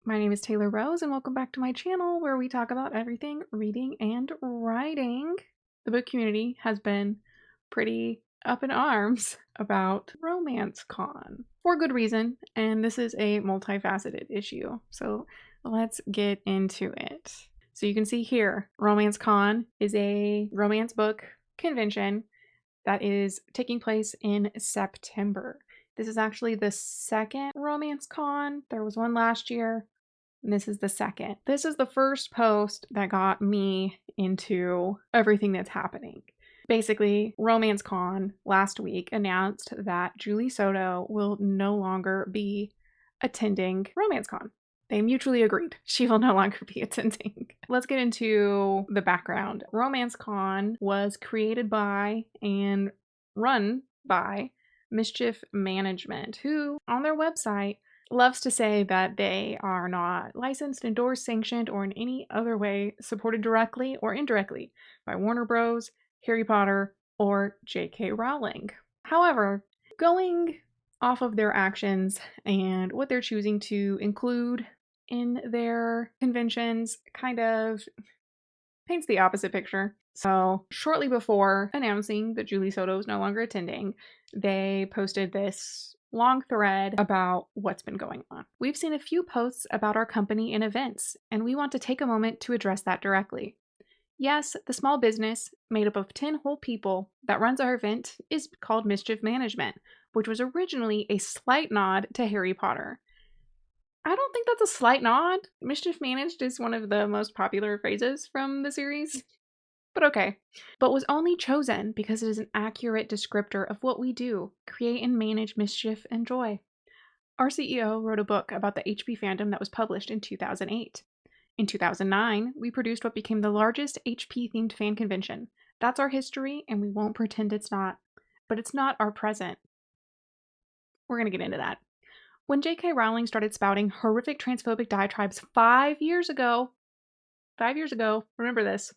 My name is Taylor Rose, and welcome back to my channel where we talk about everything reading and writing. The book community has been pretty up in arms about RomanceCon for good reason, and this is a multifaceted issue. So let's get into it. So you can see here, RomanceCon is a romance book convention that is taking place in September. This is actually the second RomanceCon. There was one last year, and this is the second. This is the first post that got me into everything that's happening. Basically, RomanceCon last week announced that Julie Soto will no longer be attending RomanceCon. They mutually agreed. She will no longer be attending. Let's get into the background. RomanceCon was created by and run by Mischief Management, who on their website loves to say that they are not licensed, endorsed, sanctioned, or in any other way supported directly or indirectly by Warner Bros., Harry Potter, or J.K. Rowling. However, going off of their actions and what they're choosing to include in their conventions kind of paints the opposite picture. So shortly before announcing that Julie Soto is no longer attending, they posted this long thread about what's been going on. We've seen a few posts about our company and events, and we want to take a moment to address that directly. Yes, the small business, made up of 10 whole people, that runs our event is called Mischief Management, which was originally a slight nod to Harry Potter. I don't think that's a slight nod. Mischief Managed is one of the most popular phrases from the series. But okay. But was only chosen because it is an accurate descriptor of what we do, create and manage mischief and joy. Our CEO wrote a book about the HP fandom that was published in 2008. In 2009, we produced what became the largest HP-themed fan convention. That's our history, and we won't pretend it's not. But it's not our present. We're going to get into that. When J.K. Rowling started spouting horrific transphobic diatribes 5 years ago, remember this,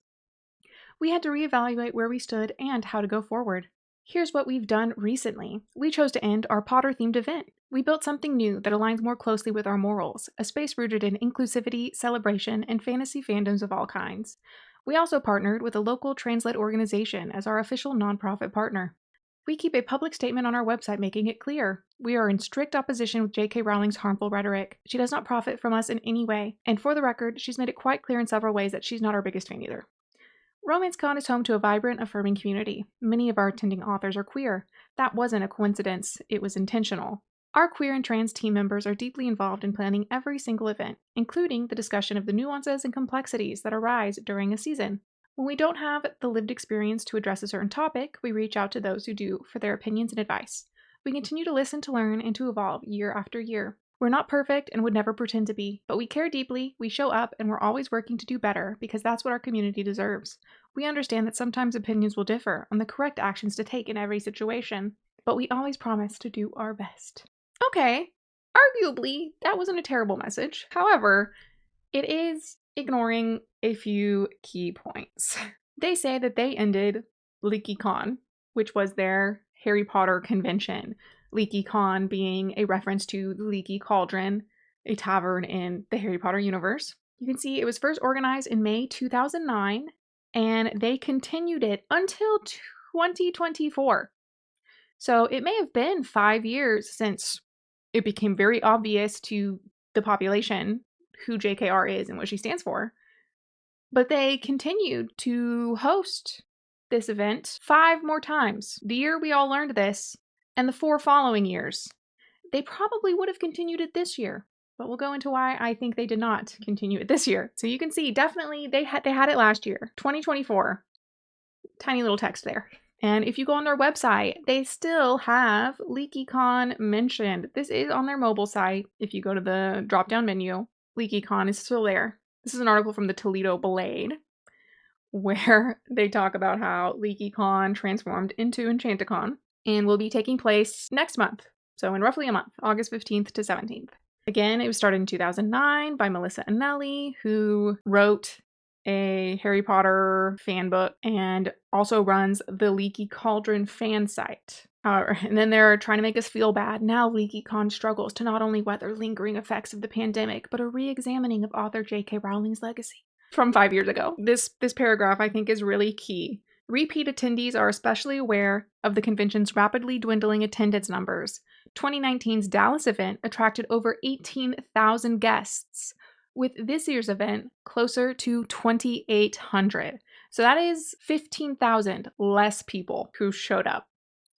we had to reevaluate where we stood and how to go forward. Here's what we've done recently. We chose to end our Potter-themed event. We built something new that aligns more closely with our morals, a space rooted in inclusivity, celebration, and fantasy fandoms of all kinds. We also partnered with a local trans-led organization as our official nonprofit partner. We keep a public statement on our website making it clear. We are in strict opposition with J.K. Rowling's harmful rhetoric. She does not profit from us in any way, and for the record, she's made it quite clear in several ways that she's not our biggest fan either. RomanceCon is home to a vibrant, affirming community. Many of our attending authors are queer. That wasn't a coincidence, it was intentional. Our queer and trans team members are deeply involved in planning every single event, including the discussion of the nuances and complexities that arise during a season. When we don't have the lived experience to address a certain topic, we reach out to those who do for their opinions and advice. We continue to listen, to learn, and to evolve year after year. We're not perfect and would never pretend to be, but we care deeply, we show up, and we're always working to do better because that's what our community deserves. We understand that sometimes opinions will differ on the correct actions to take in every situation, but we always promise to do our best. Okay, arguably, that wasn't a terrible message. However, it is ignoring a few key points. They say that they ended LeakyCon, which was their Harry Potter convention. LeakyCon being a reference to the Leaky Cauldron, a tavern in the Harry Potter universe. You can see it was first organized in May 2009, and they continued it until 2024. So it may have been 5 years since it became very obvious to the population who JKR is and what she stands for. But they continued to host this event 5 more times. The year we all learned this, and the 4 following years. They probably would have continued it this year, but we'll go into why I think they did not continue it this year. So you can see, definitely, they had it last year, 2024. Tiny little text there. And if you go on their website, they still have LeakyCon mentioned. This is on their mobile site. If you go to the drop-down menu, LeakyCon is still there. This is an article from the Toledo Blade, where they talk about how LeakyCon transformed into EnchantiCon and will be taking place next month. So in roughly a month, August 15th to 17th. Again, it was started in 2009 by Melissa Anelli, who wrote a Harry Potter fan book and also runs the Leaky Cauldron fan site. And then they're trying to make us feel bad. Now LeakyCon struggles to not only weather lingering effects of the pandemic, but a re-examining of author J.K. Rowling's legacy from 5 years ago. This paragraph I think is really key. Repeat attendees are especially aware of the convention's rapidly dwindling attendance numbers. 2019's Dallas event attracted over 18,000 guests, with this year's event closer to 2,800. So that is 15,000 less people who showed up.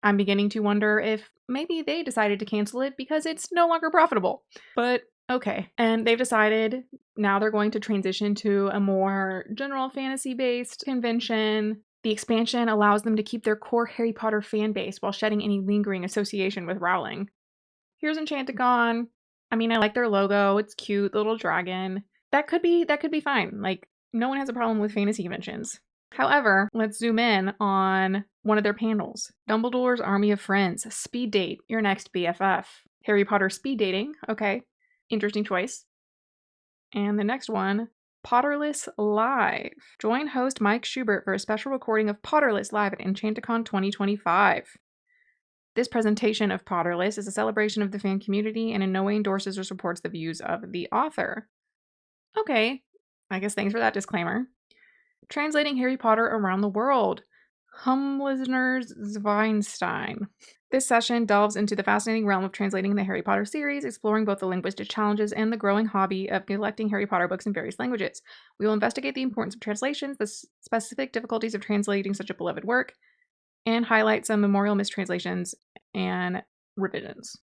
I'm beginning to wonder if maybe they decided to cancel it because it's no longer profitable. But okay. And they've decided now they're going to transition to a more general fantasy-based convention. The expansion allows them to keep their core Harry Potter fan base while shedding any lingering association with Rowling. Here's EnchantiCon. I mean, I like their logo. It's cute, the little dragon. That could be fine. Like, no one has a problem with fantasy conventions. However, let's zoom in on one of their panels. Dumbledore's Army of Friends. Speed date your next BFF. Harry Potter speed dating. Okay. Interesting choice. And the next one, Potterless Live. Join host Mike Schubert for a special recording of Potterless Live at EnchantiCon 2025. This presentation of Potterless is a celebration of the fan community and in no way endorses or supports the views of the author. Okay, I guess thanks for that disclaimer. Translating Harry Potter around the world. Humlizners Zweinstein. This session delves into the fascinating realm of translating the Harry Potter series, exploring both the linguistic challenges and the growing hobby of collecting Harry Potter books in various languages. We will investigate the importance of translations, the specific difficulties of translating such a beloved work, and highlight some memorial mistranslations and revisions.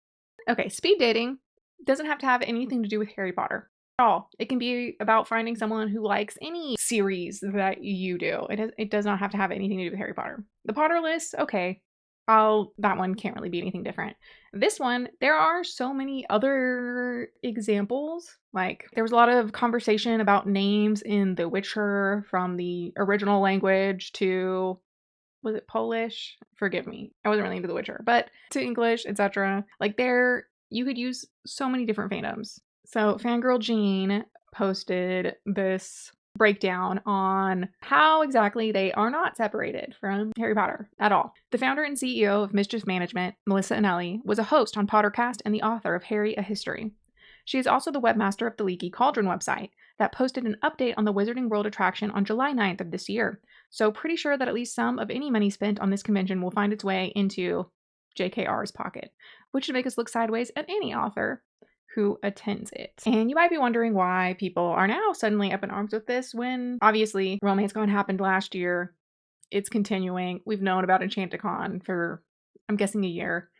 Okay, speed dating doesn't have to have anything to do with Harry Potter at all. It can be about finding someone who likes any series that you do. It does not have to have anything to do with Harry Potter. The Potterless, okay, that one can't really be anything different. This one, there are so many other examples. Like, there was a lot of conversation about names in The Witcher from the original language to, was it Polish? Forgive me. I wasn't really into The Witcher, but to English, etc. Like, there, you could use so many different fandoms. So Fangirl Jean posted this breakdown on how exactly they are not separated from Harry Potter at all. The founder and CEO of Mischief Management, Melissa Anelli, was a host on Pottercast and the author of Harry: A History. She is also the webmaster of the Leaky Cauldron website that posted an update on the Wizarding World attraction on July 9th of this year. So pretty sure that at least some of any money spent on this convention will find its way into JKR's pocket, which should make us look sideways at any author who attends it. And you might be wondering why people are now suddenly up in arms with this when obviously RomanceCon happened last year. It's continuing. We've known about EnchantiCon for, I'm guessing, a year.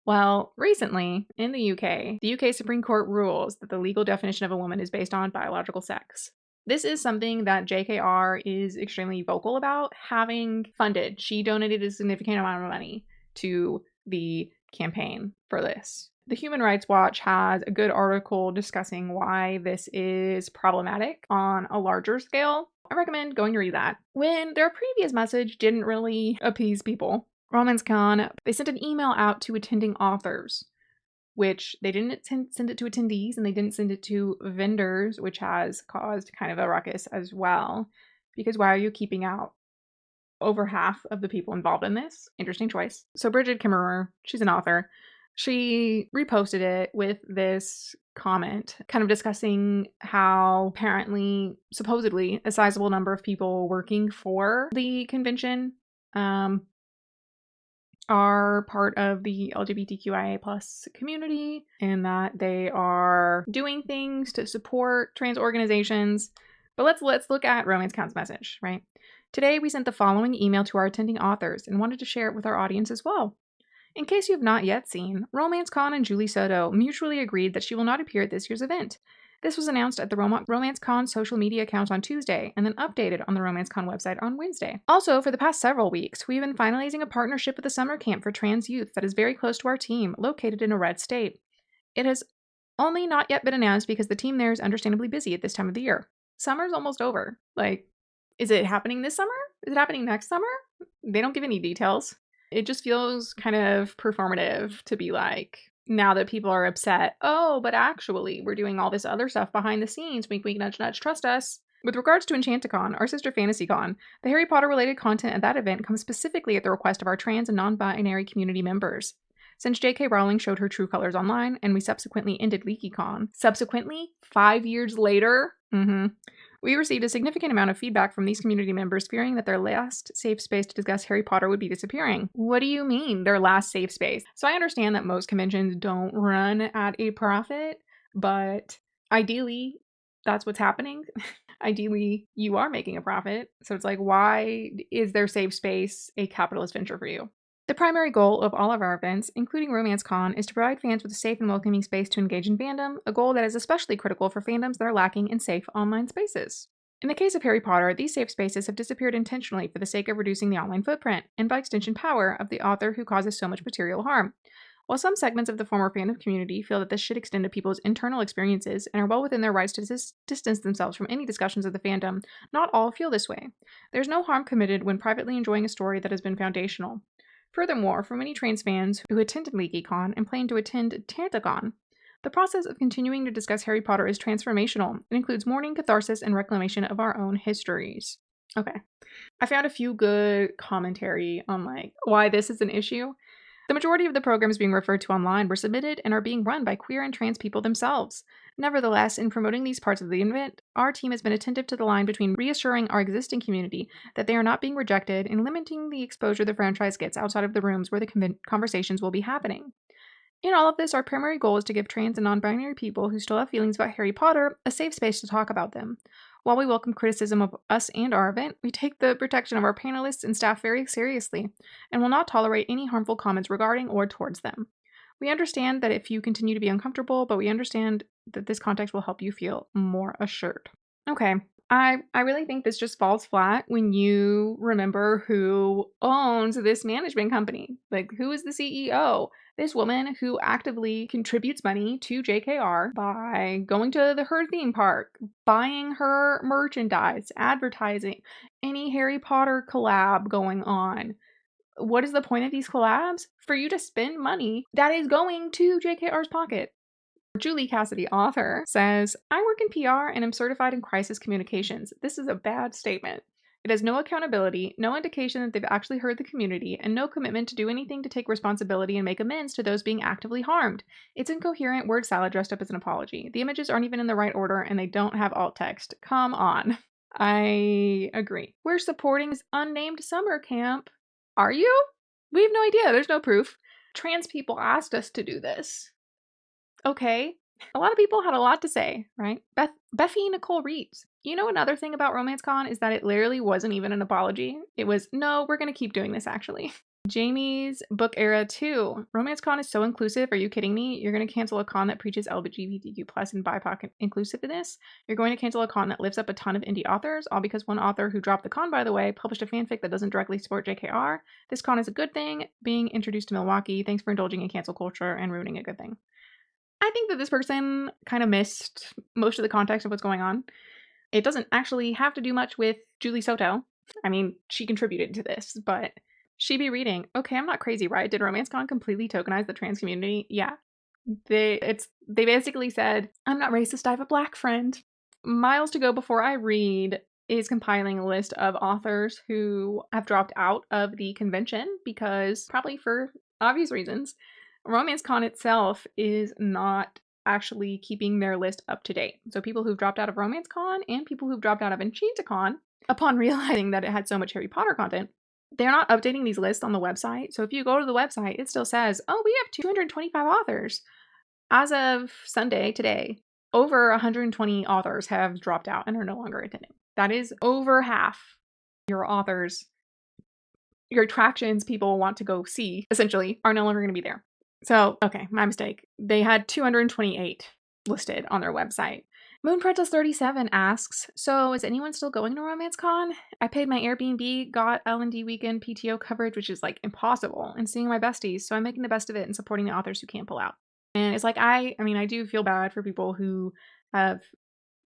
Well, recently in the UK Supreme Court rules that the legal definition of a woman is based on biological sex. This is something that JKR is extremely vocal about having funded. She donated a significant amount of money to the campaign for this. The Human Rights Watch has a good article discussing why this is problematic on a larger scale. I recommend going to read that. When their previous message didn't really appease people, RomanceCon, they sent an email out to attending authors, which they didn't send it to attendees, and they didn't send it to vendors, which has caused kind of a ruckus as well. Because why are you keeping out over half of the people involved in this? Interesting choice. So Bridget Kimmerer, she's an author. She reposted it with this comment kind of discussing how apparently, supposedly, a sizable number of people working for the convention are part of the LGBTQIA+ community, and that they are doing things to support trans organizations. But let's look at RomanceCon's message, right? Today we sent the following email to our attending authors and wanted to share it with our audience as well. In case you have not yet seen, RomanceCon and Julie Soto mutually agreed that she will not appear at this year's event. This was announced at the RomanceCon social media account on Tuesday and then updated on the RomanceCon website on Wednesday. Also, for the past several weeks, we've been finalizing a partnership with a summer camp for trans youth that is very close to our team, located in a red state. It has only not yet been announced because the team there is understandably busy at this time of the year. Summer's almost over. Like, is it happening this summer? Is it happening next summer? They don't give any details. It just feels kind of performative to be like, now that people are upset, oh, but actually we're doing all this other stuff behind the scenes, wink, wink, nudge, nudge, trust us. With regards to EnchantiCon, our sister FantasyCon, the Harry Potter related content at that event comes specifically at the request of our trans and non-binary community members. Since J.K. Rowling showed her true colors online, and we subsequently ended LeakyCon, 5 years later, we received a significant amount of feedback from these community members fearing that their last safe space to discuss Harry Potter would be disappearing. What do you mean, their last safe space? So I understand that most conventions don't run at a profit, but ideally, that's what's happening. Ideally, you are making a profit. So it's like, why is their safe space a capitalist venture for you? The primary goal of all of our events, including RomanceCon, is to provide fans with a safe and welcoming space to engage in fandom, a goal that is especially critical for fandoms that are lacking in safe online spaces. In the case of Harry Potter, these safe spaces have disappeared intentionally for the sake of reducing the online footprint, and by extension power, of the author who causes so much material harm. While some segments of the former fandom community feel that this should extend to people's internal experiences and are well within their rights to distance themselves from any discussions of the fandom, not all feel this way. There's no harm committed when privately enjoying a story that has been foundational. Furthermore, for many trans fans who attended LeakyCon and plan to attend EnchantiCon, the process of continuing to discuss Harry Potter is transformational. It includes mourning, catharsis, and reclamation of our own histories. Okay. I found a few good commentary on why this is an issue. The majority of the programs being referred to online were submitted and are being run by queer and trans people themselves. Nevertheless, in promoting these parts of the event, our team has been attentive to the line between reassuring our existing community that they are not being rejected and limiting the exposure the franchise gets outside of the rooms where the conversations will be happening. In all of this, our primary goal is to give trans and non-binary people who still have feelings about Harry Potter a safe space to talk about them. While we welcome criticism of us and our event, we take the protection of our panelists and staff very seriously, and will not tolerate any harmful comments regarding or towards them. We understand that if you continue to be uncomfortable, but we understand that this context will help you feel more assured. Okay, I really think this just falls flat when you remember who owns this management company. Who is the CEO? This woman who actively contributes money to JKR by going to her theme park, buying her merchandise, advertising, any Harry Potter collab going on. What is the point of these collabs? For you to spend money that is going to JKR's pocket. Julie Cassidy, author, says, I work in PR and am certified in crisis communications. This is a bad statement. It has no accountability, no indication that they've actually heard the community, and no commitment to do anything to take responsibility and make amends to those being actively harmed. It's incoherent word salad dressed up as an apology. The images aren't even in the right order, and they don't have alt text. Come on. I agree. We're supporting this unnamed summer camp. Are you? We have no idea. There's no proof. Trans people asked us to do this. Okay. A lot of people had a lot to say, right? Beffy Nicole Reeves. You know, another thing about RomanceCon is that it literally wasn't even an apology. It was, no, we're going to keep doing this actually. Jamie's book era 2. RomanceCon is so inclusive. Are you kidding me? You're going to cancel a con that preaches LGBTQ plus and BIPOC inclusiveness. You're going to cancel a con that lifts up a ton of indie authors, all because one author who dropped the con, by the way, published a fanfic that doesn't directly support JKR. This con is a good thing. Being introduced to Milwaukee. Thanks for indulging in cancel culture and ruining a good thing. I think that this person kind of missed most of the context of what's going on. It doesn't actually have to do much with Julie Soto. I mean, she contributed to this, but she be reading, okay, I'm not crazy, right? Did RomanceCon completely tokenize the trans community? Yeah. They basically said, I'm not racist, I have a black friend. Miles to go before I read is compiling a list of authors who have dropped out of the convention because, probably for obvious reasons, RomanceCon itself is not actually keeping their list up to date. So people who've dropped out of RomanceCon and people who've dropped out of EnchantiCon, upon realizing that it had so much Harry Potter content, they're not updating these lists on the website. So if you go to the website, it still says, oh, we have 225 authors. As of Sunday, today, over 120 authors have dropped out and are no longer attending. That is over half your authors, your attractions people want to go see, essentially, are no longer going to be there. So, okay, my mistake. They had 228 listed on their website. Moon Princess 37 asks, so is anyone still going to RomanceCon? I paid my Airbnb, got L&D weekend PTO coverage, which is impossible, and seeing my besties, so I'm making the best of it and supporting the authors who can't pull out. And it's I do feel bad for people who have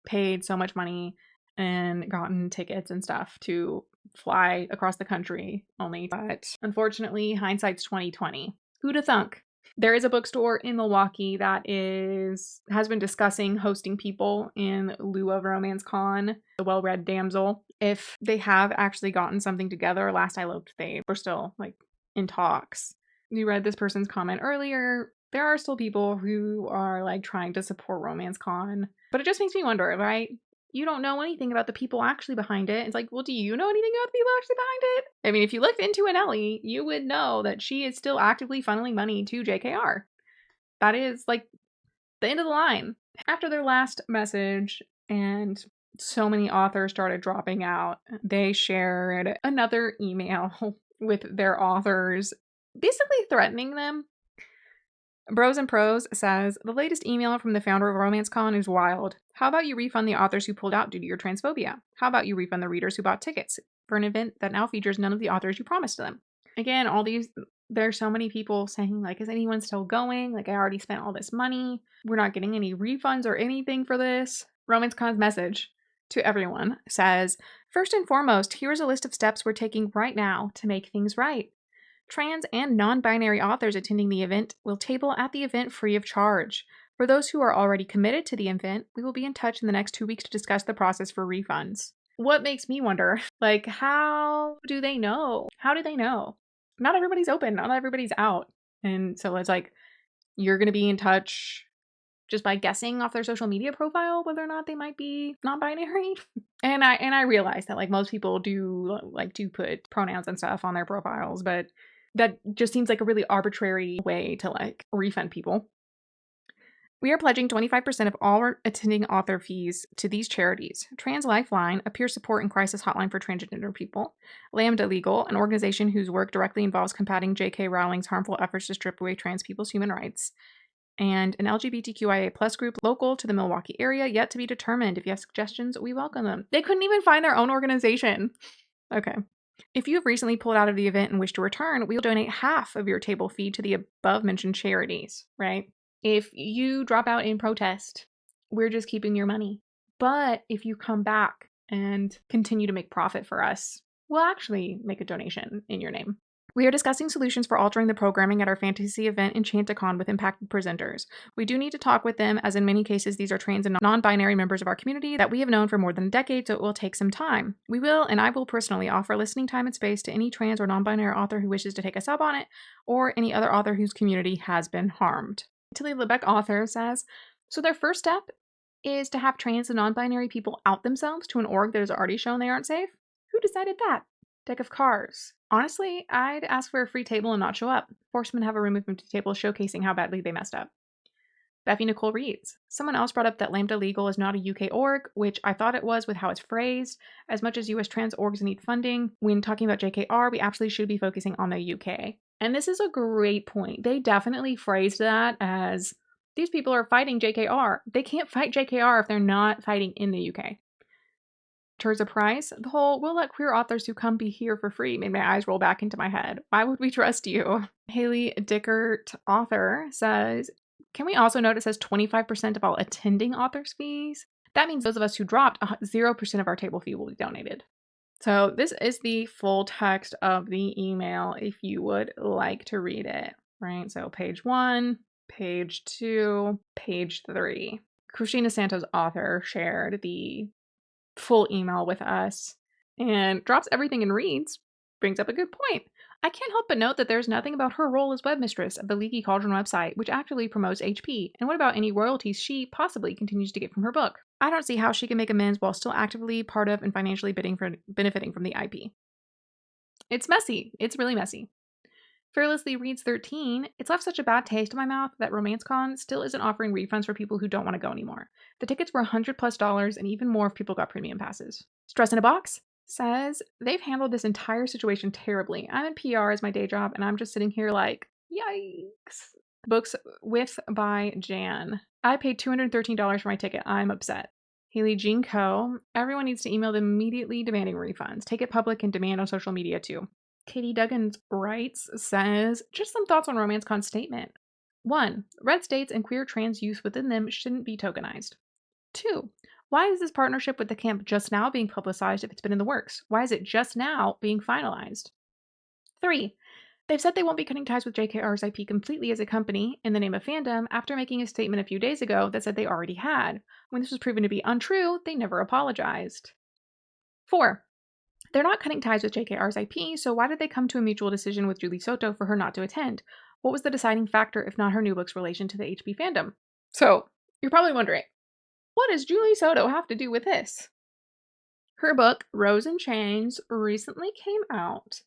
paid so much money and gotten tickets and stuff to fly across the country only, but unfortunately, hindsight's 2020. Who'da thunk? There is a bookstore in Milwaukee that has been discussing hosting people in lieu of RomanceCon, the Well-Read Damsel. If they have actually gotten something together, last I looked, they were still like in talks. You read this person's comment earlier. There are still people who are like trying to support RomanceCon, but it just makes me wonder, right? You don't know anything about the people actually behind it. It's like, well, do you know anything about the people actually behind it? I mean, if you looked into Anneli, you would know that she is still actively funneling money to JKR. That is like the end of the line. After their last message and so many authors started dropping out, they shared another email with their authors, basically threatening them. Bros and Pros says, the latest email from the founder of RomanceCon is wild. How about you refund the authors who pulled out due to your transphobia? How about you refund the readers who bought tickets for an event that now features none of the authors you promised to them? Again, there's so many people saying, like, is anyone still going? Like, I already spent all this money. We're not getting any refunds or anything for this. RomanceCon's message to everyone says, first and foremost, here's a list of steps we're taking right now to make things right. Trans and non-binary authors attending the event will table at the event free of charge. For those who are already committed to the event, we will be in touch in the next 2 weeks to discuss the process for refunds. What makes me wonder, like, how do they know? How do they know? Not everybody's open, not everybody's out. And so it's like, you're going to be in touch just by guessing off their social media profile whether or not they might be non-binary. And I realize that like most people do like to put pronouns and stuff on their profiles, but that just seems like a really arbitrary way to like refund people. We are pledging 25% of all attending author fees to these charities: Trans Lifeline, a peer support and crisis hotline for transgender people; Lambda Legal, an organization whose work directly involves combating J.K. Rowling's harmful efforts to strip away trans people's human rights; and an LGBTQIA plus group local to the Milwaukee area, yet to be determined. If you have suggestions, we welcome them. They couldn't even find their own organization. Okay. If you have recently pulled out of the event and wish to return, we will donate half of your table fee to the above mentioned charities, right? If you drop out in protest, we're just keeping your money. But if you come back and continue to make profit for us, we'll actually make a donation in your name. We are discussing solutions for altering the programming at our fantasy event EnchantiCon with impacted presenters. We do need to talk with them, as in many cases these are trans and non-binary members of our community that we have known for more than a decade, so it will take some time. We will, and I will personally, offer listening time and space to any trans or non-binary author who wishes to take us up on it, or any other author whose community has been harmed. Tilly Lebeck author says, so their first step is to have trans and non-binary people out themselves to an org that has already shown they aren't safe? Who decided that? Deck of cards. Honestly, I'd ask for a free table and not show up. Force them to have a room of empty tables showcasing how badly they messed up. Beffy Nicole reads, someone else brought up that Lambda Legal is not a UK org, which I thought it was with how it's phrased. As much as US trans orgs need funding, when talking about JKR, we absolutely should be focusing on the UK. And this is a great point. They definitely phrased that as, these people are fighting JKR. They can't fight JKR if they're not fighting in the UK. Terza Price, the whole we'll let queer authors who come be here for free made my eyes roll back into my head. Why would we trust you? Haley Dickert, author, says, can we also note it says 25% of all attending authors' fees? That means those of us who dropped, 0% of our table fee will be donated. So this is the full text of the email if you would like to read it, right? So page 1, page 2, page 3. Christina Santos, author, shared the full email with us and drops everything and reads, brings up a good point. I can't help but note that there's nothing about her role as webmistress of the Leaky Cauldron website, which actively promotes HP, and what about any royalties she possibly continues to get from her book? I don't see how she can make amends while still actively part of and financially benefiting from the IP. It's messy. It's really messy. Fearlessly reads 13, it's left such a bad taste in my mouth that RomanceCon still isn't offering refunds for people who don't want to go anymore. The tickets were $100+ and even more if people got premium passes. Stress in a Box says, they've handled this entire situation terribly. I'm in PR as my day job and I'm just sitting here like, yikes. Books with by Jan. I paid $213 for my ticket. I'm upset. Haley Jean Co. Everyone needs to email them immediately demanding refunds. Take it public and demand on social media too. Katie Duggins writes, says, just some thoughts on RomanceCon's statement. 1. Red states and queer trans youth within them shouldn't be tokenized. 2. Why is this partnership with the camp just now being publicized if it's been in the works? Why is it just now being finalized? 3. They've said they won't be cutting ties with JKR's IP completely as a company in the name of fandom after making a statement a few days ago that said they already had. When this was proven to be untrue, they never apologized. 4. They're not cutting ties with JKR's IP, so why did they come to a mutual decision with Julie Soto for her not to attend? What was the deciding factor if not her new book's relation to the HP fandom? So, you're probably wondering, what does Julie Soto have to do with this? Her book, Rose in Chains, recently came out.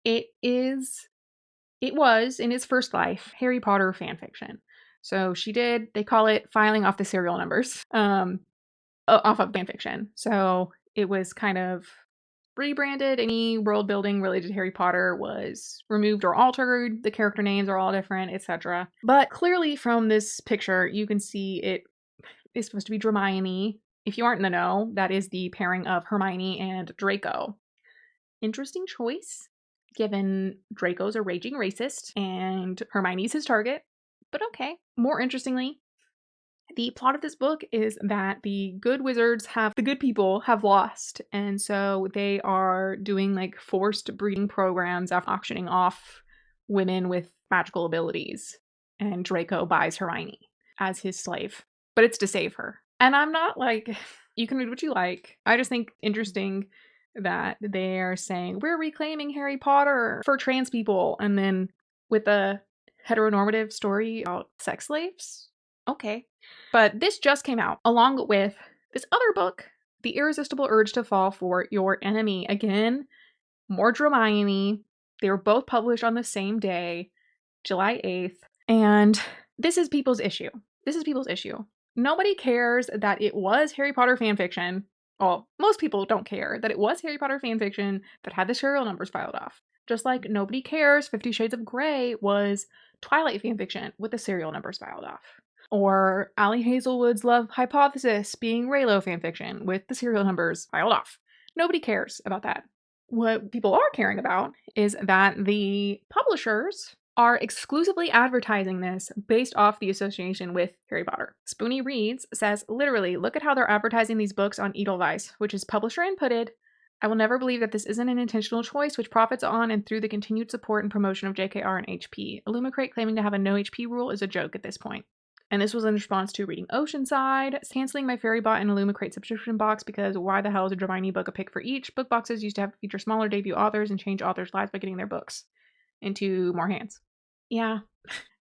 It was, in its first life, Harry Potter fanfiction. So they call it filing off the serial numbers, off of fanfiction. So it was kind of rebranded. Any world building related to Harry Potter was removed or altered. The character names are all different, etc. But clearly from this picture, you can see it is supposed to be Hermione. If you aren't in the know, that is the pairing of Hermione and Draco. Interesting choice, given Draco's a raging racist and Hermione's his target, but okay. More interestingly, the plot of this book is that the good people have lost, and so they are doing like forced breeding programs after auctioning off women with magical abilities, and Draco buys Hermione as his slave, but it's to save her. And I'm not like, you can read what you like. I just think interesting that they're saying we're reclaiming Harry Potter for trans people, and then with a heteronormative story about sex slaves. Okay. But this just came out along with this other book, The Irresistible Urge to Fall for Your Enemy. Again, more Hermione. They were both published on the same day, July 8th. And this is people's issue. Nobody cares that it was Harry Potter fanfiction. Well, most people don't care that it was Harry Potter fanfiction that had the serial numbers filed off. Just like nobody cares 50 Shades of Grey was Twilight fanfiction with the serial numbers filed off. Or Ali Hazelwood's Love Hypothesis being Raylo fanfiction with the serial numbers filed off. Nobody cares about that. What people are caring about is that the publishers are exclusively advertising this based off the association with Harry Potter. Spoonie Reads says, literally, look at how they're advertising these books on Edelweiss, which is publisher inputted. I will never believe that this isn't an intentional choice which profits on and through the continued support and promotion of JKR and HP. Illumicrate claiming to have a no HP rule is a joke at this point. And this was in response to reading Oceanside, canceling my Fairy-Bot and Illumicrate subscription box because why the hell is a Hermione book a pick for each? Book boxes used to have feature smaller debut authors and change authors' lives by getting their books into more hands. Yeah,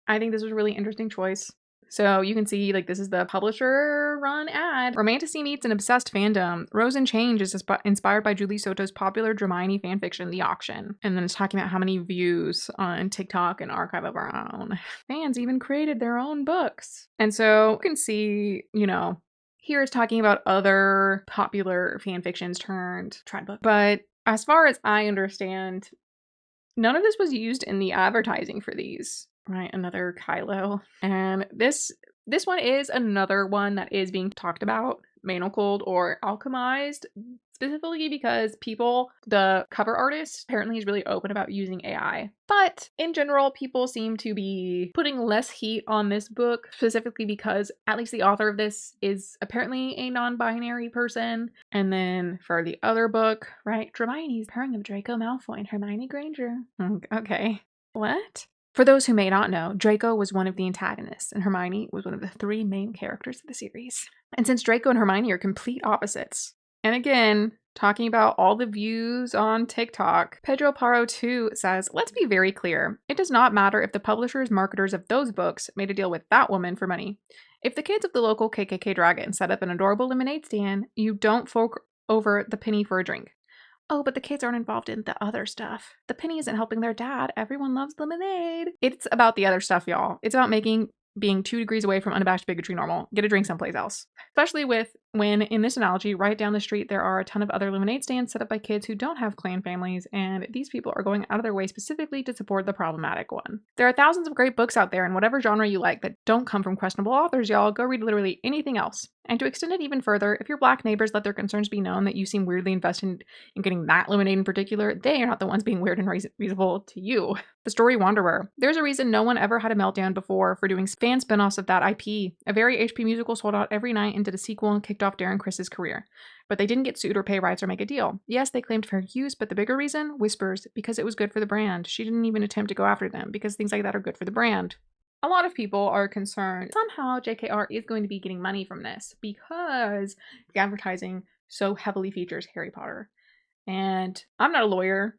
I think this was a really interesting choice. So you can see, like, this is the publisher-run ad. Romantasy meets an obsessed fandom. Rose in Change is inspired by Julie Soto's popular Hermione fanfiction, The Auction. And then it's talking about how many views on TikTok and Archive of Our Own. Fans even created their own books. And so you can see, here it's talking about other popular fanfictions turned trend book. But as far as I understand, none of this was used in the advertising for these. Right, another Kylo. And this one is another one that is being talked about, manacled or alchemized, specifically because the cover artist apparently is really open about using AI. But in general, people seem to be putting less heat on this book, specifically because at least the author of this is apparently a non-binary person. And then for the other book, right, Hermione's pairing of Draco Malfoy and Hermione Granger. Okay. What? For those who may not know, Draco was one of the antagonists, and Hermione was one of the 3 main characters of the series. And since Draco and Hermione are complete opposites, and again, talking about all the views on TikTok, Pedro Paro 2 says, let's be very clear. It does not matter if the publishers, marketers of those books made a deal with that woman for money. If the kids of the local KKK Dragon set up an adorable lemonade stand, you don't fork over the penny for a drink. Oh, but the kids aren't involved in the other stuff. The penny isn't helping their dad. Everyone loves lemonade. It's about the other stuff, y'all. It's about being 2 degrees away from unabashed bigotry normal. Get a drink someplace else. Especially when, in this analogy, right down the street, there are a ton of other lemonade stands set up by kids who don't have clan families, and these people are going out of their way specifically to support the problematic one. There are thousands of great books out there in whatever genre you like that don't come from questionable authors, y'all. Go read literally anything else. And to extend it even further, if your Black neighbors let their concerns be known that you seem weirdly invested in getting that lemonade in particular, they are not the ones being weird and reasonable to you. The Story Wanderer. There's a reason no one ever had a meltdown before for doing fan spin-offs of that IP. A very HP musical sold out every night and did a sequel and kicked off Darren Criss' career. But they didn't get sued or pay rights or make a deal. Yes, they claimed fair use, but the bigger reason? Whispers, because it was good for the brand. She didn't even attempt to go after them, because things like that are good for the brand. A lot of people are concerned somehow JKR is going to be getting money from this, because the advertising so heavily features Harry Potter. And I'm not a lawyer.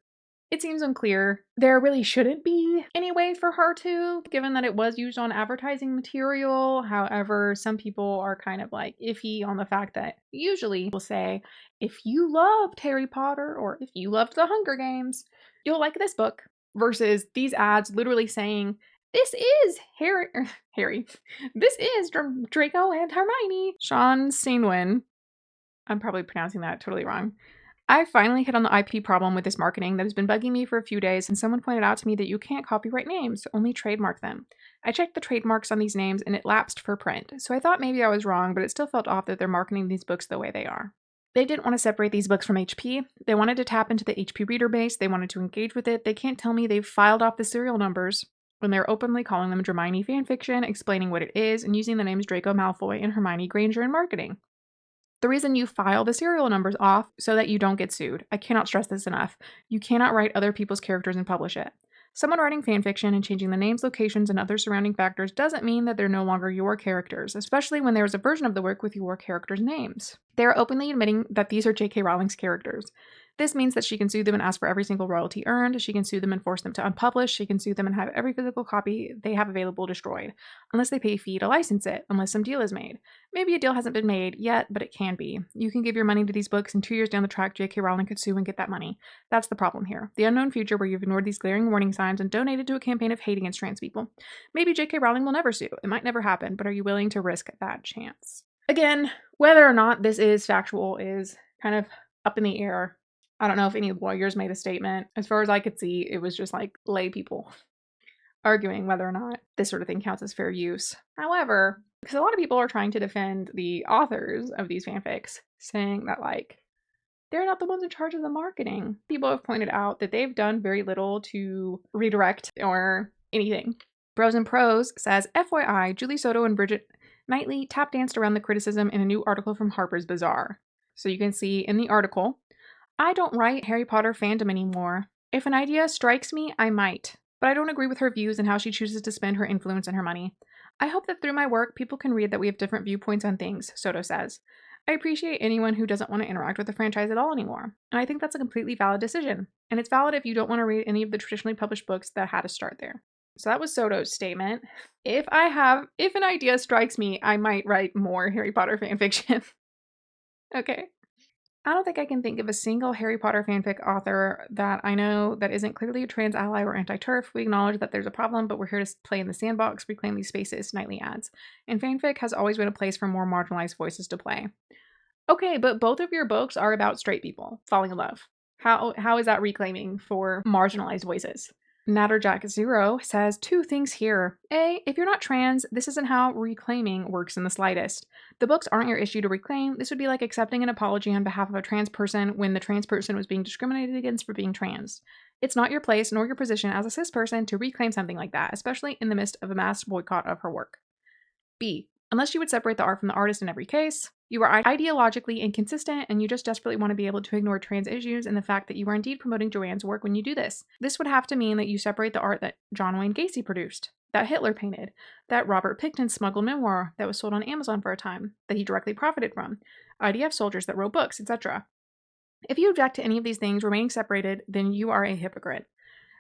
It seems unclear. There really shouldn't be any way for her to, given that it was used on advertising material. However, some people are kind of like iffy on the fact that usually will say, if you loved Harry Potter or if you loved the Hunger Games, you'll like this book. Versus these ads literally saying, this is Harry. This is Draco and Hermione. Sean Sinwin. I'm probably pronouncing that totally wrong. I finally hit on the IP problem with this marketing that has been bugging me for a few days, and someone pointed out to me that you can't copyright names, only trademark them. I checked the trademarks on these names and it lapsed for print, so I thought maybe I was wrong, but it still felt off that they're marketing these books the way they are. They didn't want to separate these books from HP. They wanted to tap into the HP reader base. They wanted to engage with it. They can't tell me they've filed off the serial numbers when they're openly calling them Hermione fanfiction, explaining what it is, and using the names Draco Malfoy and Hermione Granger in marketing. The reason you file the serial numbers off so that you don't get sued. I cannot stress this enough. You cannot write other people's characters and publish it. Someone writing fanfiction and changing the names, locations, and other surrounding factors doesn't mean that they're no longer your characters, especially when there is a version of the work with your characters' names. They are openly admitting that these are J.K. Rowling's characters. This means that she can sue them and ask for every single royalty earned. She can sue them and force them to unpublish. She can sue them and have every physical copy they have available destroyed, unless they pay a fee to license it, unless some deal is made. Maybe a deal hasn't been made yet, but it can be. You can give your money to these books, and 2 years down the track, J.K. Rowling could sue and get that money. That's the problem here. The unknown future where you've ignored these glaring warning signs and donated to a campaign of hate against trans people. Maybe J.K. Rowling will never sue. It might never happen, but are you willing to risk that chance? Again, whether or not this is factual is kind of up in the air. I don't know if any lawyers made a statement. As far as I could see, it was just like lay people arguing whether or not this sort of thing counts as fair use. However, because a lot of people are trying to defend the authors of these fanfics, saying that like they're not the ones in charge of the marketing. People have pointed out that they've done very little to redirect or anything. Bros and Pros says, FYI, Julie Soto and Bridget Knightley tap danced around the criticism in a new article from Harper's Bazaar. So you can see in the article, I don't write Harry Potter fandom anymore. If an idea strikes me, I might. But I don't agree with her views and how she chooses to spend her influence and her money. I hope that through my work, people can read that we have different viewpoints on things, Soto says. I appreciate anyone who doesn't want to interact with the franchise at all anymore. And I think that's a completely valid decision. And it's valid if you don't want to read any of the traditionally published books that had to start there. So that was Soto's statement. If an idea strikes me, I might write more Harry Potter fanfiction. Okay. I don't think I can think of a single Harry Potter fanfic author that I know that isn't clearly a trans ally or anti-TERF. We acknowledge that there's a problem, but we're here to play in the sandbox, reclaim these spaces, Knightley adds. And fanfic has always been a place for more marginalized voices to play. Okay, but both of your books are about straight people falling in love. How is that reclaiming for marginalized voices? Natterjack0 says 2 things here. A, if you're not trans, this isn't how reclaiming works in the slightest. The books aren't your issue to reclaim. This would be like accepting an apology on behalf of a trans person when the trans person was being discriminated against for being trans. It's not your place nor your position as a cis person to reclaim something like that, especially in the midst of a mass boycott of her work. B, unless you would separate the art from the artist in every case, you are ideologically inconsistent and you just desperately want to be able to ignore trans issues and the fact that you are indeed promoting Joanne's work when you do this. This would have to mean that you separate the art that John Wayne Gacy produced, that Hitler painted, that Robert Pickton smuggled memoir that was sold on Amazon for a time, that he directly profited from, IDF soldiers that wrote books, etc. If you object to any of these things remaining separated, then you are a hypocrite.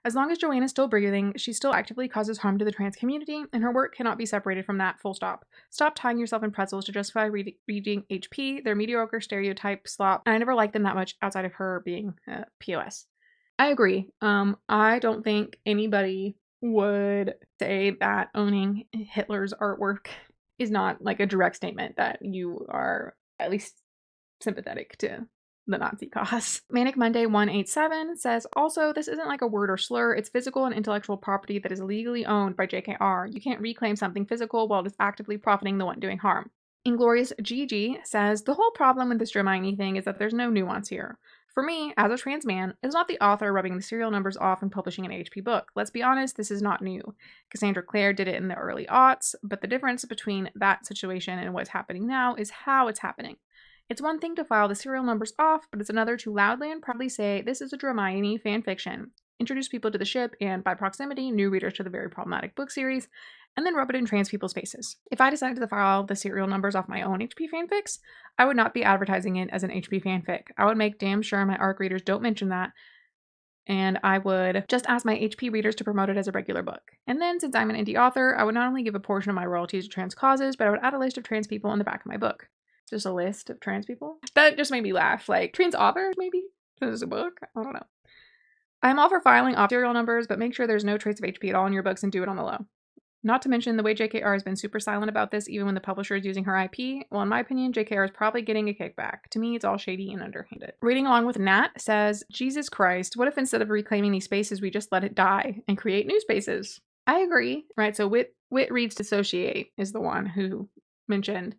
As long as Joanne is still breathing, she still actively causes harm to the trans community, and her work cannot be separated from that, full stop. Stop tying yourself in pretzels to justify reading HP, their mediocre stereotype slop, and I never liked them that much outside of her being POS. I agree. I don't think anybody would say that owning Hitler's artwork is not like a direct statement that you are at least sympathetic to the Nazi cause. Manic Monday 187 says, also, this isn't like a word or slur, it's physical and intellectual property that is legally owned by JKR. You can't reclaim something physical while it is actively profiting the one doing harm. Inglorious GG says, the whole problem with this Hermione thing is that there's no nuance here. For me, as a trans man, it's not the author rubbing the serial numbers off and publishing an HP book. Let's be honest, this is not new. Cassandra Clare did it in the early aughts, but the difference between that situation and what's happening now is how it's happening. It's one thing to file the serial numbers off, but it's another to loudly and proudly say, this is a Hermione fanfiction, introduce people to the ship, and by proximity, new readers to the very problematic book series, and then rub it in trans people's faces. If I decided to file the serial numbers off my own HP fanfics, I would not be advertising it as an HP fanfic. I would make damn sure my ARC readers don't mention that, and I would just ask my HP readers to promote it as a regular book. And then, since I'm an indie author, I would not only give a portion of my royalties to trans causes, but I would add a list of trans people in the back of my book. Just a list of trans people? That just made me laugh. Like, trans authors, maybe? This is a book? I don't know. I'm all for filing off serial numbers, but make sure there's no trace of HP at all in your books and do it on the low. Not to mention the way JKR has been super silent about this, even when the publisher is using her IP. Well, in my opinion, JKR is probably getting a kickback. To me, it's all shady and underhanded. Reading along with Nat says, Jesus Christ, what if instead of reclaiming these spaces, we just let it die and create new spaces? I agree, right? So Wit reads Dissociate is the one who mentioned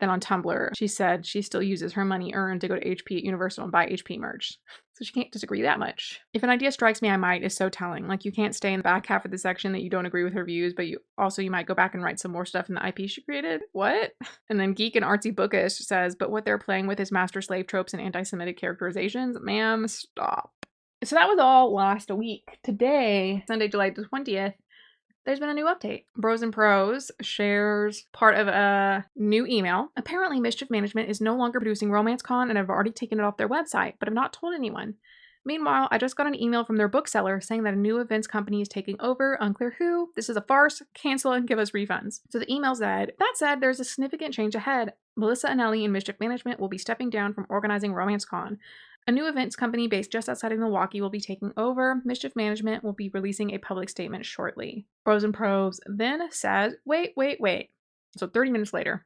that on Tumblr, she said she still uses her money earned to go to HP at Universal and buy HP merch. So she can't disagree that much. If an idea strikes me, I might is so telling. Like, you can't stay in the back half of the section that you don't agree with her views, but you might go back and write some more stuff in the IP she created. What? And then Geek and Artsy Bookish says, but what they're playing with is master slave tropes and anti-Semitic characterizations. Ma'am, stop. So that was all last week. Today, Sunday, July the 20th, there's been a new update. Bros and Pros shares part of a new email. Apparently, Mischief Management is no longer producing RomanceCon and have already taken it off their website, but have not told anyone. Meanwhile, I just got an email from their bookseller saying that a new events company is taking over, unclear who. This is a farce. Cancel and give us refunds. So the email said, that said, there's a significant change ahead. Melissa Anelli and Mischief Management will be stepping down from organizing RomanceCon. A new events company based just outside of Milwaukee will be taking over. Mischief Management will be releasing a public statement shortly. Bros and Pros then says, wait. So 30 minutes later,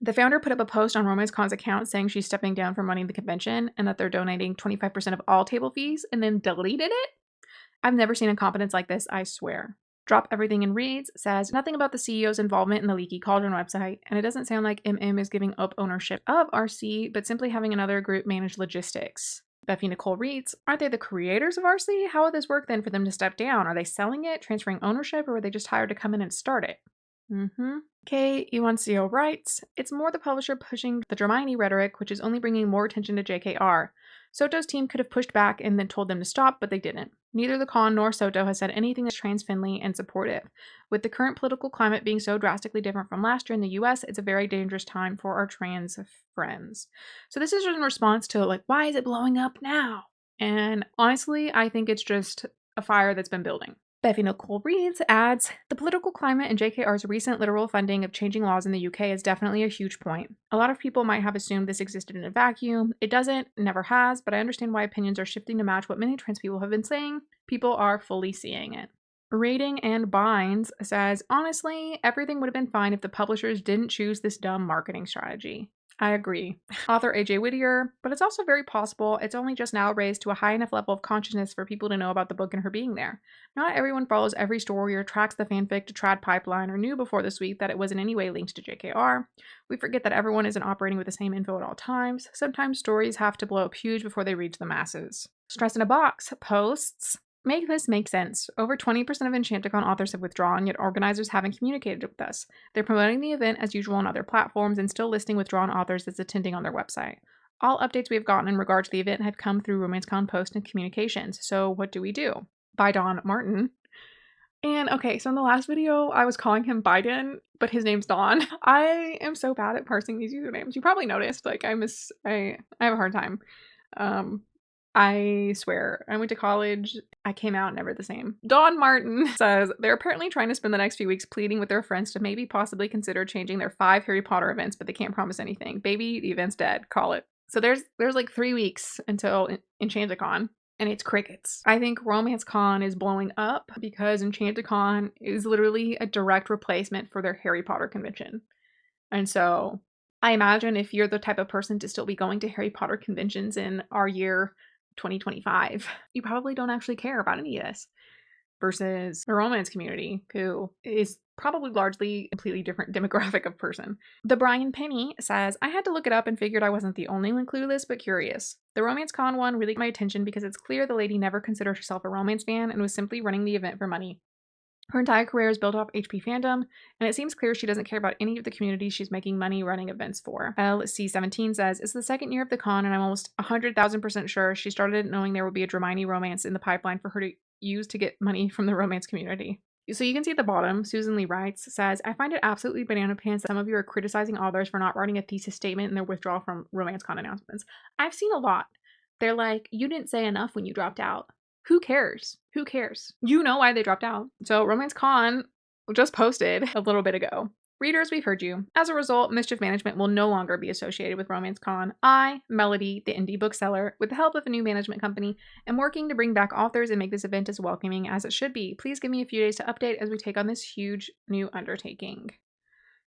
the founder put up a post on RomanceCon's account saying she's stepping down from running the convention and that they're donating 25% of all table fees, and then deleted it? I've never seen incompetence like this, I swear. Drop Everything and Reads says nothing about the CEO's involvement in the Leaky Cauldron website, and it doesn't sound like MM is giving up ownership of RC, but simply having another group manage logistics. Buffy Nicole Reads, aren't they the creators of RC? How would this work then for them to step down? Are they selling it, transferring ownership, or were they just hired to come in and start it? Kay Ewancio writes, it's more the publisher pushing the Hermione rhetoric, which is only bringing more attention to JKR. Soto's team could have pushed back and then told them to stop, but they didn't. Neither the con nor Soto has said anything that's trans-friendly and supportive. With the current political climate being so drastically different from last year in the US, it's a very dangerous time for our trans friends. So this is in response to, like, why is it blowing up now? And honestly, I think it's just a fire that's been building. Buffy Nicole Reads adds, the political climate and JKR's recent literal funding of changing laws in the UK is definitely a huge point. A lot of people might have assumed this existed in a vacuum. It doesn't, never has, but I understand why opinions are shifting to match what many trans people have been saying. People are fully seeing it. Rating and Binds says, honestly, everything would have been fine if the publishers didn't choose this dumb marketing strategy. I agree. Author AJ Whittier, but it's also very possible it's only just now raised to a high enough level of consciousness for people to know about the book and her being there. Not everyone follows every story or tracks the fanfic to Trad Pipeline or knew before this week that it was in any way linked to JKR. We forget that everyone isn't operating with the same info at all times. Sometimes stories have to blow up huge before they reach the masses. Stress in a Box posts, make this make sense. Over 20% of EnchantiCon authors have withdrawn, yet organizers haven't communicated with us. They're promoting the event as usual on other platforms and still listing withdrawn authors as attending on their website. All updates we have gotten in regard to the event have come through RomanceCon post and communications. So what do we do? By Don Martin. And okay, so in the last video, I was calling him Biden, but his name's Don. I am so bad at parsing these usernames. You probably noticed, like, I have a hard time. I swear, I went to college, I came out never the same. Don Martin says, they're apparently trying to spend the next few weeks pleading with their friends to maybe possibly consider changing their 5 Harry Potter events, but they can't promise anything. Baby, the event's dead. Call it. So there's like 3 weeks until EnchantiCon, and it's crickets. I think RomanceCon is blowing up because EnchantiCon is literally a direct replacement for their Harry Potter convention. And so I imagine if you're the type of person to still be going to Harry Potter conventions in our year 2025, you probably don't actually care about any of this. versus the romance community, who is probably largely a completely different demographic of person. The Brian Penny says, I had to look it up and figured I wasn't the only one clueless but curious. The RomanceCon one really got my attention because it's clear the lady never considered herself a romance fan and was simply running the event for money. Her entire career is built off HP fandom, and it seems clear she doesn't care about any of the communities she's making money running events for. LC17 says, it's the second year of the con, and I'm almost 100,000% sure she started knowing there would be a Dramini romance in the pipeline for her to use to get money from the romance community. So you can see at the bottom, Susan Lee writes, says, I find it absolutely banana pants that some of you are criticizing authors for not writing a thesis statement in their withdrawal from RomanceCon announcements. I've seen a lot. They're like, you didn't say enough when you dropped out. Who cares? Who cares? You know why they dropped out. So RomanceCon just posted a little bit ago. Readers, we've heard you. As a result, Mischief Management will no longer be associated with RomanceCon. I, Melody, the indie bookseller, with the help of a new management company, am working to bring back authors and make this event as welcoming as it should be. Please give me a few days to update as we take on this huge new undertaking.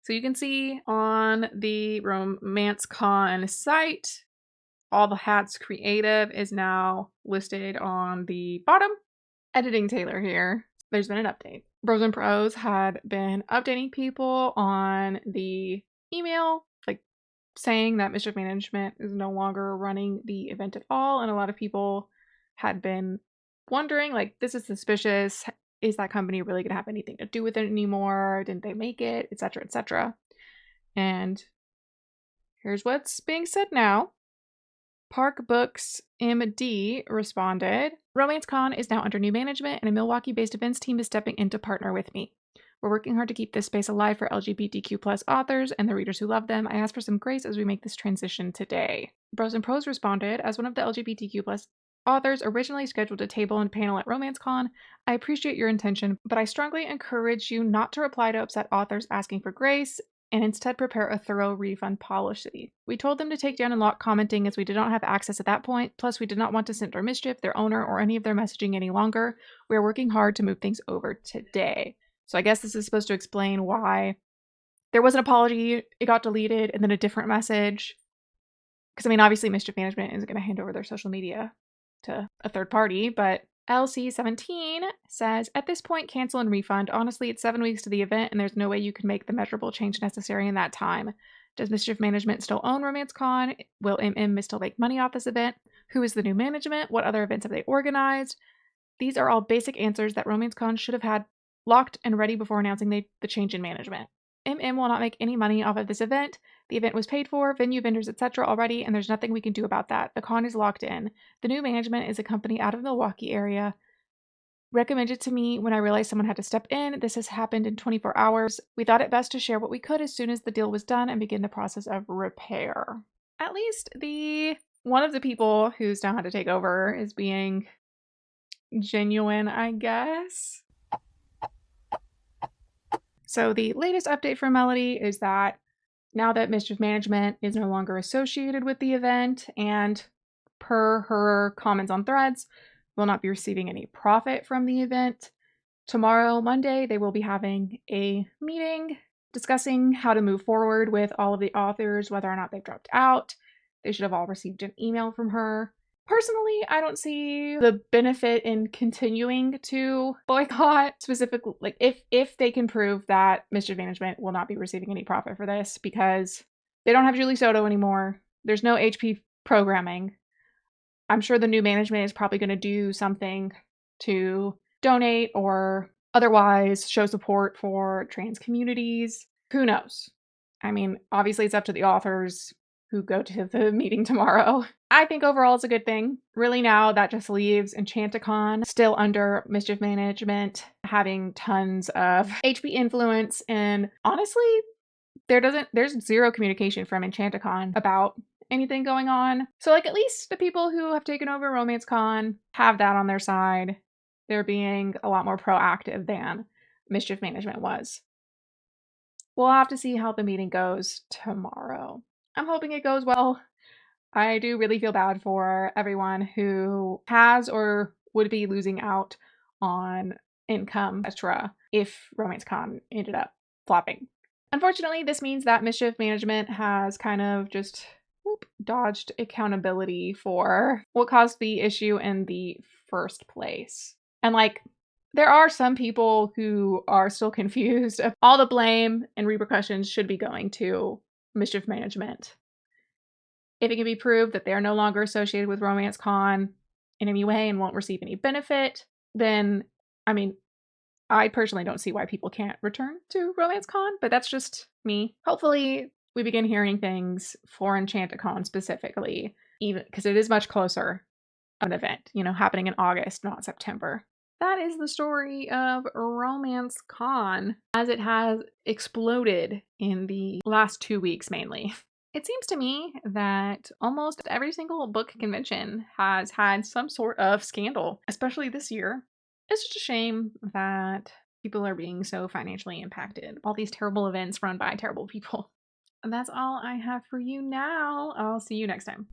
So you can see on the RomanceCon site, all the hats creative is now listed on the bottom. Editing Taylor here. There's been an update. Bros and Pros had been updating people on the email, like saying that Mischief Management is no longer running the event at all. And a lot of people had been wondering, like, this is suspicious. Is that company really going to have anything to do with it anymore? Didn't they make it? Etc., etc. And here's what's being said now. Park Books MD responded, RomanceCon is now under new management and a Milwaukee-based events team is stepping in to partner with me. We're working hard to keep this space alive for LGBTQ plus authors and the readers who love them. I ask for some grace as we make this transition today. Bros and Pros responded, as one of the LGBTQ plus authors originally scheduled a table and panel at RomanceCon, I appreciate your intention, but I strongly encourage you not to reply to upset authors asking for grace and instead prepare a thorough refund policy. We told them to take down and lock commenting as we did not have access at that point, plus we did not want to censor Mischief, their owner, or any of their messaging any longer. We are working hard to move things over today. So I guess this is supposed to explain why there was an apology, it got deleted, and then a different message. Because, I mean, obviously Mischief Management isn't going to hand over their social media to a third party, but LC17 says, at this point, cancel and refund. Honestly, it's 7 weeks to the event, and there's no way you can make the measurable change necessary in that time. Does Mischief Management still own RomanceCon? Will MM still make money off this event? Who is the new management? What other events have they organized? These are all basic answers that RomanceCon should have had locked and ready before announcing the change in management. MM will not make any money off of this event. The event was paid for, venue, vendors, etc. already, and there's nothing we can do about that. The con is locked in. The new management is a company out of the Milwaukee area. Recommended to me when I realized someone had to step in. This has happened in 24 hours. We thought it best to share what we could as soon as the deal was done and begin the process of repair. At least one of the people who's now had to take over is being genuine, I guess. So the latest update from Melody is that now that Mischief Management is no longer associated with the event and per her comments on threads, will not be receiving any profit from the event. Tomorrow, Monday, they will be having a meeting discussing how to move forward with all of the authors, whether or not they've dropped out. They should have all received an email from her. Personally, I don't see the benefit in continuing to boycott, specifically, like if they can prove that Mischief Management will not be receiving any profit for this because they don't have Julie Soto anymore. There's no HP programming. I'm sure the new management is probably going to do something to donate or otherwise show support for trans communities. Who knows? I mean, obviously it's up to the authors who go to the meeting tomorrow. I think overall it's a good thing. Really now that just leaves EnchantiCon still under Mischief Management, having tons of HP influence, and honestly, there's zero communication from EnchantiCon about anything going on. So like at least the people who have taken over RomanceCon have that on their side. They're being a lot more proactive than Mischief Management was. We'll have to see how the meeting goes tomorrow. I'm hoping it goes well. I do really feel bad for everyone who has or would be losing out on income, etc. if RomanceCon ended up flopping. Unfortunately, this means that Mischief Management has kind of just dodged accountability for what caused the issue in the first place. And like, There are some people who are still confused. All the blame and repercussions should be going to Mischief Management. If it can be proved that they are no longer associated with RomanceCon in any way and won't receive any benefit, then, I mean, I personally don't see why people can't return to RomanceCon, but that's just me. Hopefully, we begin hearing things for EnchantiCon specifically, even because it is much closer of an event, happening in August, not September. That is the story of RomanceCon as it has exploded in the last 2 weeks mainly. It seems to me that almost every single book convention has had some sort of scandal, especially this year. It's just a shame that people are being so financially impacted. All these terrible events run by terrible people. And that's all I have for you now. I'll see you next time.